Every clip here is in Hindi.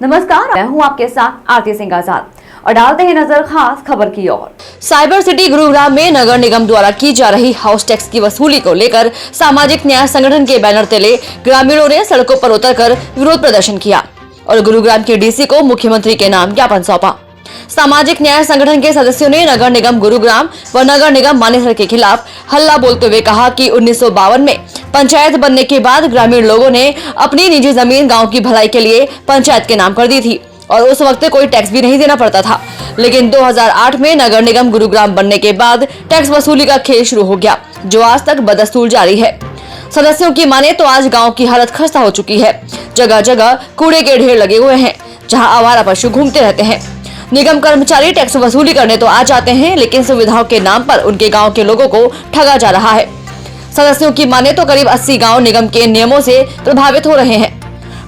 नमस्कार, मैं हूं आपके साथ आरती सिंह आजाद और डालते हैं नजर खास खबर की ओर। साइबर सिटी गुरुग्राम में नगर निगम द्वारा की जा रही हाउस टैक्स की वसूली को लेकर सामाजिक न्याय संगठन के बैनर तले ग्रामीणों ने सड़कों पर उतरकर विरोध प्रदर्शन किया और गुरुग्राम के डीसी को मुख्यमंत्री के नाम ज्ञापन सौंपा। सामाजिक न्याय संगठन के सदस्यों ने नगर निगम गुरुग्राम व नगर निगम मानेसर के खिलाफ हल्ला बोलते हुए कहा कि 1952 में पंचायत बनने के बाद ग्रामीण लोगों ने अपनी निजी जमीन गांव की भलाई के लिए पंचायत के नाम कर दी थी और उस वक्त कोई टैक्स भी नहीं देना पड़ता था। लेकिन 2008 में नगर निगम गुरुग्राम बनने के बाद टैक्स वसूली का खेल शुरू हो गया, जो आज तक बदस्तूर जारी है। सदस्यों की माने तो आज गाँव की हालत खस्ता हो चुकी है। जगह जगह कूड़े के ढेर लगे हुए हैं, जहाँ आवारा पशु घूमते रहते हैं। निगम कर्मचारी टैक्स वसूली करने तो आ जाते हैं, लेकिन सुविधाओं के नाम पर उनके गांव के लोगों को ठगा जा रहा है। सदस्यों की माने तो करीब 80 गांव निगम के नियमों से प्रभावित हो रहे हैं।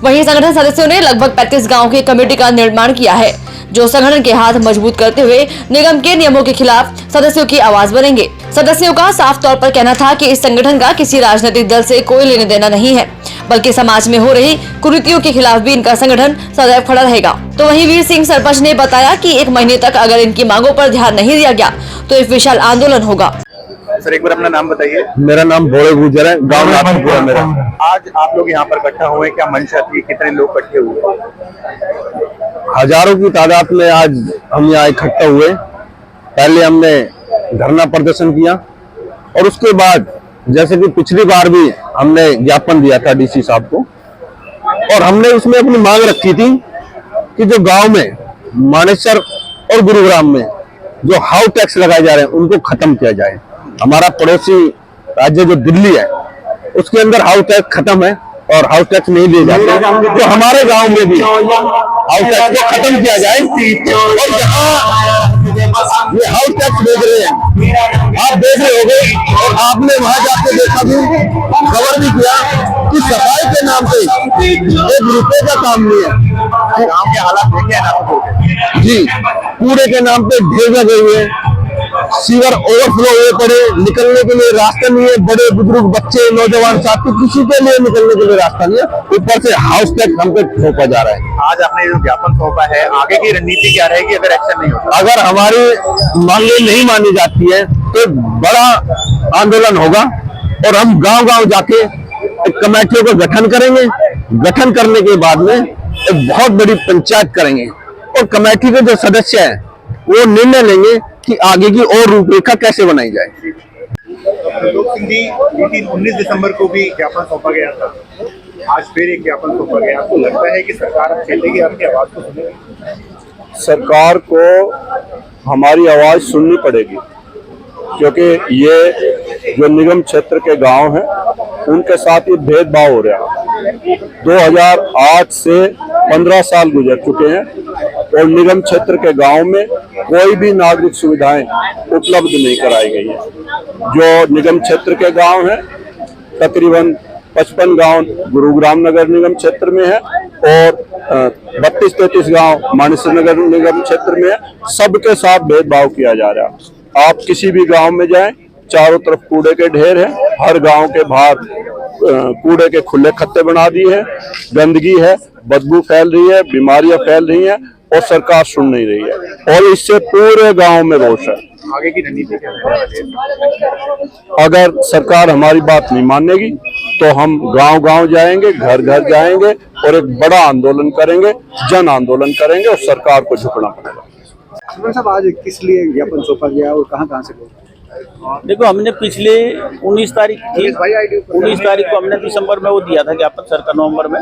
वहीं संगठन सदस्यों ने लगभग 35 गांव की कमेटी का निर्माण किया है, जो संगठन के हाथ मजबूत करते हुए निगम के नियमों के खिलाफ सदस्यों की आवाज बनेंगे। सदस्यों का साफ तौर पर कहना था कि इस संगठन का किसी राजनीतिक दल से कोई लेने देना नहीं है, बल्कि समाज में हो रही कुरीतियों के खिलाफ भी इनका संगठन सदैव खड़ा रहेगा। तो वहीं वीर सिंह सरपंच ने बताया कि 1 महीने तक अगर इनकी मांगों पर ध्यान नहीं दिया गया तो एक विशाल आंदोलन होगा। सर, एक बार अपना नाम बताइए। मेरा नाम भोले गुजर है, गाँव नाथनपुरा मेरा। आज आप लोग यहाँ पर इकट्ठा हुए, क्या मंशा थी, कितने लोग इकट्ठे हुए? हजारों की तादाद में आज हम यहाँ इकट्ठा हुए। पहले हमने धरना प्रदर्शन किया और उसके बाद जैसे कि पिछली बार भी हमने ज्ञापन दिया था डीसी साहब को, और हमने उसमें अपनी मांग रखी थी कि जो गांव में मानेसर और गुरुग्राम में जो हाउस टैक्स लगाए जा रहे हैं उनको खत्म किया जाए। हमारा पड़ोसी राज्य जो दिल्ली है उसके अंदर हाउस टैक्स खत्म है और हाउस टैक्स नहीं लिए जाते, तो हमारे गांव में भी हाउस टैक्स को खत्म किया जाए। और जहाँ ये हाउस टैक्स भेज रहे हैं, आप देख रहे होंगे और आपने वहां जाके देखा भी, खबर भी किया कि सफाई के नाम पे 1 रुपए का काम नहीं है। गांव के हालात देखे हैं ना जी, कूड़े के नाम पे ढेर लगे हुए, सीवर ओवरफ्लो हुए पड़े, निकलने के लिए रास्ता नहीं है। बड़े बुजुर्ग, बच्चे, नौजवान साथी, किसी के लिए निकलने के लिए रास्ता नहीं है। ऊपर से हाउस टैक्स हम पे थोपा जा रहा है। आज आपने जो ज्ञापन सौंपा है, आगे की रणनीति क्या रहेगी अगर एक्शन नहीं होता? अगर हमारी मांगे नहीं मानी जाती है तो बड़ा आंदोलन होगा और हम गांव-गांव जाके एक कमेटियों का गठन करेंगे। गठन करने के बाद में एक बहुत बड़ी पंचायत करेंगे और कमेटी के जो सदस्य हैं वो निर्णय लेंगे कि आगे की और रूपरेखा कैसे बनाई जाए। लोक सिंह जी, 19 दिसंबर को भी ज्ञापन सौंपा गया था, आज फिर एक ज्ञापन सौंपा गया। आपको लगता है कि सरकार अब चलेगी, आपकी आवाज को सुनेगी? सरकार को हमारी आवाज सुननी पड़ेगी, क्योंकि ये जो निगम क्षेत्र के गांव हैं उनके साथ ये भेदभाव हो रहा है। 2008 से 15 साल गुजर चुके हैं और निगम क्षेत्र के गांव में कोई भी नागरिक सुविधाएं उपलब्ध नहीं कराई गई है। जो निगम क्षेत्र के गांव हैं, तकरीबन 55 गांव गुरुग्राम नगर निगम क्षेत्र में है और 32-33 गांव मानेसर नगर निगम क्षेत्र में है। सबके साथ भेदभाव किया जा रहा है। आप किसी भी गांव में जाएं, चारों तरफ कूड़े के ढेर हैं। हर गांव के बाहर कूड़े के खुले खत्ते बना दिए हैं, गंदगी है, बदबू फैल रही है, बीमारियां फैल रही हैं और सरकार सुन नहीं रही है और इससे पूरे गांव में रोष है। आगे की रणनीति क्या रहेगी? अगर सरकार हमारी बात नहीं मानेगी तो हम गांव-गांव जाएंगे, घर-घर जाएंगे और एक बड़ा आंदोलन करेंगे, जन आंदोलन करेंगे और सरकार को झुकना पड़ेगा। साहब, आज किस लिए ज्ञापन सौंपा गया और कहाँ से? देखो, हमने पिछले 19 तारीख को हमने दिसंबर में वो दिया था ज्ञापन, सरकार नवंबर में,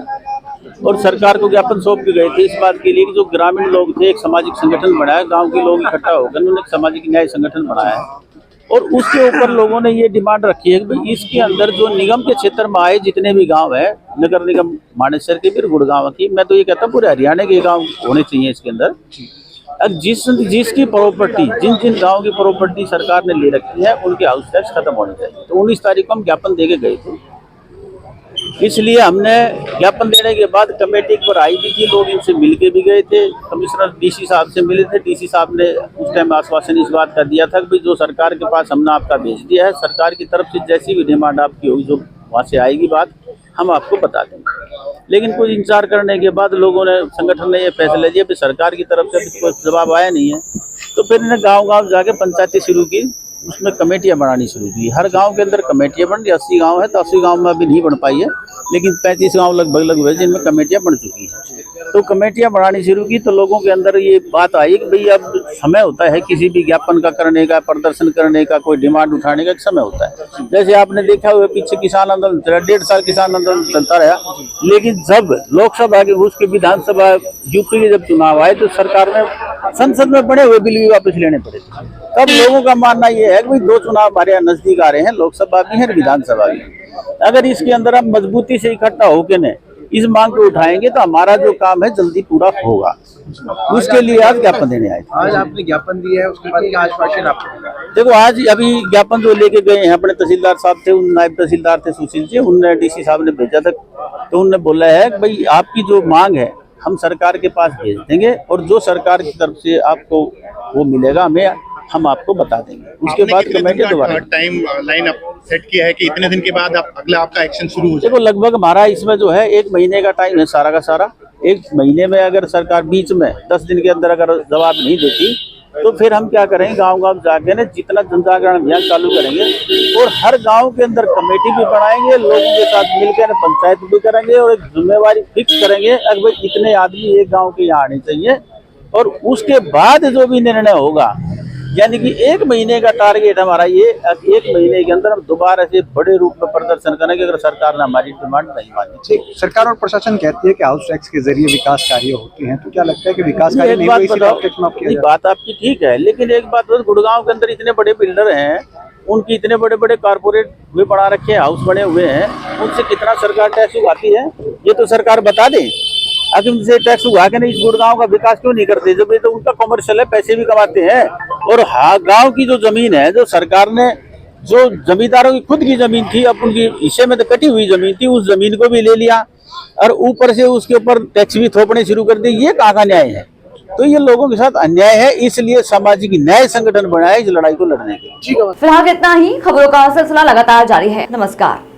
और सरकार को ज्ञापन सौंप के गए थे इस बात के लिए कि जो ग्रामीण लोग थे एक सामाजिक संगठन बनाया, गांव के लोग इकट्ठा होकर उन्होंने एक सामाजिक न्याय संगठन बनाया है और उसके ऊपर लोगों ने ये डिमांड रखी है कि भाई इसके अंदर जो निगम के क्षेत्र में आए जितने भी गाँव है, नगर निगम मानेसर के भी, गुड़गांव की, मैं तो ये कहता हूँ पूरे हरियाणा के गाँव होने चाहिए इसके अंदर। जिसकी प्रॉपर्टी, जिन गांव की प्रॉपर्टी सरकार ने ले रखी है उनके हाउस टैक्स खत्म होने चाहिए। तो 19 तारीख को हम ज्ञापन देके गए थे। इसलिए हमने ज्ञापन देने के बाद कमेटी पर आई भी थी, लोग इनसे मिल के भी गए थे, कमिश्नर डीसी साहब से मिले थे। डीसी साहब ने उस टाइम आश्वासन इस बात का दिया था कि जो सरकार के पास हमने आपका भेज दिया है, सरकार की तरफ से जैसी भी डिमांड आपकी होगी, जो वहाँ से आएगी बात, हम आपको बता देंगे। लेकिन कुछ इंतजार करने के बाद लोगों ने, संगठन ने ये फैसला लिया कि सरकार की तरफ से कोई जवाब आया नहीं है, तो फिर इन्हें गांव-गांव जाके पंचायतें शुरू की, उसमें कमेटियां बनानी शुरू की। हर गांव के अंदर कमेटियां बन रही, 80 गांव है तो 80 गांव में अभी नहीं बन पाई है, लेकिन 35 गांव लगभग हुए जिनमें कमेटियां बन चुकी हैं। तो कमेटियां बनानी शुरू की तो लोगों के अंदर ये बात आई कि भाई अब समय होता है किसी भी ज्ञापन का करने का, प्रदर्शन करने का, कोई डिमांड उठाने का एक समय होता है। जैसे आपने देखा हुआ पीछे किसान आंदोलन चला, 1.5 साल किसान आंदोलन चलता रहा, लेकिन जब लोकसभा के, उसके विधानसभा, यूपी के जब चुनाव आए तो सरकार ने संसद में बने हुए बिल भी वापस लेने पड़े। तब लोगों का मानना यह है कि भाई 2 चुनाव हमारे यहाँ नजदीक आ रहे हैं, लोकसभा भी है, विधानसभा भी। अगर इसके अंदर हम मजबूती से इकट्ठा होकर ने इस मांग को उठाएंगे तो हमारा जो काम है जल्दी पूरा होगा। उसके लिए आज ज्ञापन देने आए थे। आज आपने ज्ञापन दिया है, उसके बाद क्या आश्वासन आपको? देखो आज अभी ज्ञापन जो लेके गए हैं अपने तहसीलदार साहब थे, उन नायब तहसीलदार थे सुशील जी, उनने डीसी साहब ने भेजा था, तो उनने बोला है कि भाई आपकी जो मांग है हम सरकार के पास भेज देंगे और जो सरकार की तरफ से आपको वो मिलेगा हमें, हम आपको बता देंगे। उसके बाद कमेटी दोबारा टाइम लाइन अप सेट किया है कि इतने दिन के बाद आप अगला आपका एक्शन शुरू हो जाए। देखो लगभग हमारा इसमें जो है 1 महीने का टाइम है सारा का सारा। 1 महीने में अगर सरकार बीच में 10 दिन के अंदर अगर जवाब नहीं देती तो फिर हम क्या करेंगे, गांव-गांव जाके ना जितना जनजागरण अभियान चालू करेंगे और हर गांव के अंदर कमेटी भी बनाएंगे, लोगों के साथ मिलकर पंचायत भी करेंगे और एक जिम्मेवारी फिक्स करेंगे अगर भाई इतने आदमी एक गाँव के यहाँ आने चाहिए। और उसके बाद जो भी निर्णय होगा, यानी कि 1 महीने का टारगेट हमारा ये, 1 महीने के अंदर हम दोबारा से बड़े रूप में प्रदर्शन करेंगे अगर सरकार ने हमारी डिमांड नहीं मानी। ठीक, सरकार और प्रशासन कहती है कि हाउस टैक्स के जरिए विकास कार्य होते हैं, तो क्या लगता है कि विकास कार्य नहीं हुए इसीलिए आपके चुनाव किया जाए? बात आपकी ठीक है, लेकिन एक बात, गुड़गांव के अंदर इतने बड़े बिल्डर हैं, उनकी इतने बड़े बड़े कारपोरेट भी बना रखे हैं, हाउस बने हुए हैं, उनसे कितना सरकार टैक्स उगाती है ये तो सरकार बता दे। आखिर उनसे टैक्स उगा के नहीं इस गुड़गांव का विकास क्यों नहीं करते, जब ये तो उनका कमर्शियल है, पैसे भी कमाते हैं। और हाँ, गांव की जो जमीन है, जो सरकार ने, जो जमींदारों की खुद की जमीन थी, अब उनकी हिस्से में तो कटी हुई जमीन थी, उस जमीन को भी ले लिया और ऊपर से उसके ऊपर टैक्स भी थोपने शुरू कर दिए। ये कहाँ का न्याय है? तो ये लोगों के साथ अन्याय है, इसलिए सामाजिक न्याय संगठन बनाया इस लड़ाई को लड़ने के लिए। फिलहाल इतना ही। खबरों का सिलसिला लगातार जारी है। नमस्कार।